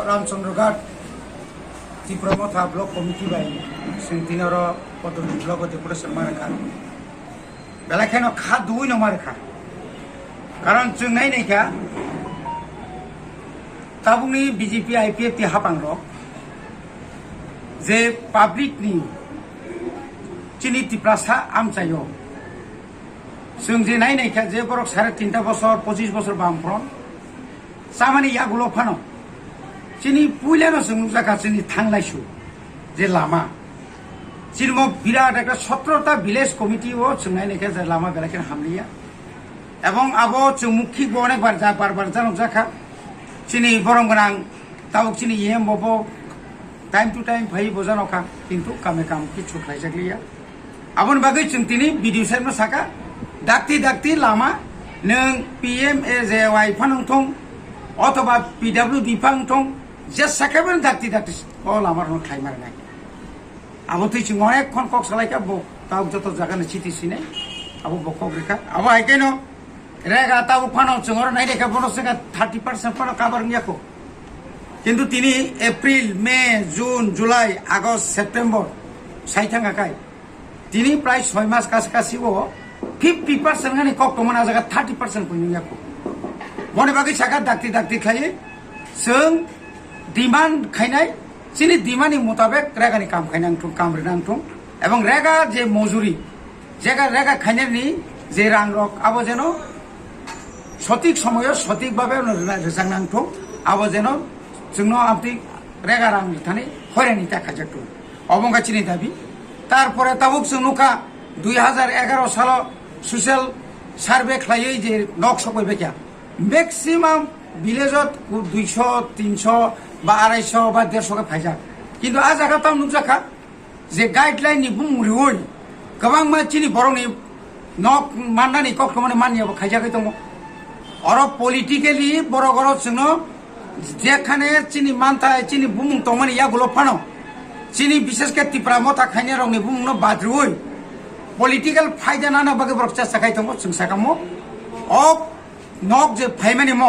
रामचंद्रघाट Tripura block committee by सिंथिनर पदवी block deputation मारेखा बेलाखेन खा दुई न मारेखा कारण जों नायनायखा ताबुंनि बीजेपी आईपीएफ ति हापांग जे पाब्लिक नि चिनी तिप्रासा आमचायो जों जे नायनायखा जे बरक 3.5 बছर 25 बছर बामफ्रन सामानि यागुलो फानो चिनी पुइलानो जों नुजाखा जोंनि थांलायसु जे लामा चिरमो बिराट एक 17टा विलेज कमिटी ओ जों नायनायखा जे लामा बेलाखेन हामलिया এবং আবো চুমুখি অনেকবার যা বারবার জানো জাখা চিনি বরং গোনাং তাও চিনি এম ববো টাইম টু টাইম ভাই বোঝানোখা কিন্তু কামে কাম কিছু খাইজাগলিয়া আবন বাগৈ जों তিনি ভিডিও সাইমো সাকা ডাকতি ডাকতি লামা নং পিএম এজেওয়াই ফানংথং অথবা পিডব্লিউডি ফানংথং যে সাকাবেন ডাকতি ডাকতি ও লামার ন খাইমার নাই আবো তুই जों অনেকক্ষণ কক সালাইকা বো তাও যত জায়গানে চিঠি সিনে আবো বকক রেখা আবো আইকেন रेगा ताऊ फानो चंगर नाइ देखा बनो सेगा 30% फानो काबर नियाको किंतु तिनी एप्रिल मे जून जुलाई आगस्ट सेप्टेम्बर साइथांगा काय तिनी प्राय 6 मास कास कासिबो 50% गानि कक्टमना जागा 30% को नियाको मने बागै सागा दाक्ति दाक्ति खाय जों डिमान्ड खायनाय चिनि डिमान्डनि मुताबिक रेगानि काम खायनांथुं काम रेनांथुं एवं रेगा जे मजुरी जेगा रेगा खायनायनि जे रां रक आबो जेनो সঠিক সময়ে সঠিকভাবে রেজাংনাंथों আবো যেন जोंनो आमति रेगा रां थाने हयरानि टाका जाक्टु अबंगाचिनि दाबि तारपरे ताबुक जों नुखा 2011 साल सोशल सार्वे खायै जे नक सकयबेखा मैक्सिमाम विलेजत 200 300 बा 250 बा 150 का फायजा किंतु आ जागा ताव नुजाखा जे गाइडलाइन नि बुंरिवै गोबां मानसिनि बरंनि नक माननानि कक्टमने मानियाबो खायजाखै दङ और पलिटिकली बरगर जोंनो जेखाने चिनी मानता चिनी बुमुं तमानि यागुलो फानो चिनी विशेष के तिप्रा मथा खायने रंनि बुमुंनो बाद्रुय पलिटिकल फायदा नाना बागे बरक चासा खायथंगो जों साकामो अफ नक जे फायमानि म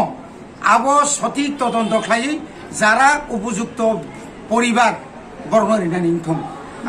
आबो सঠিক তদন্ত खायै যারা উপযুক্ত পরিবার বর্ণ রিনাनि थं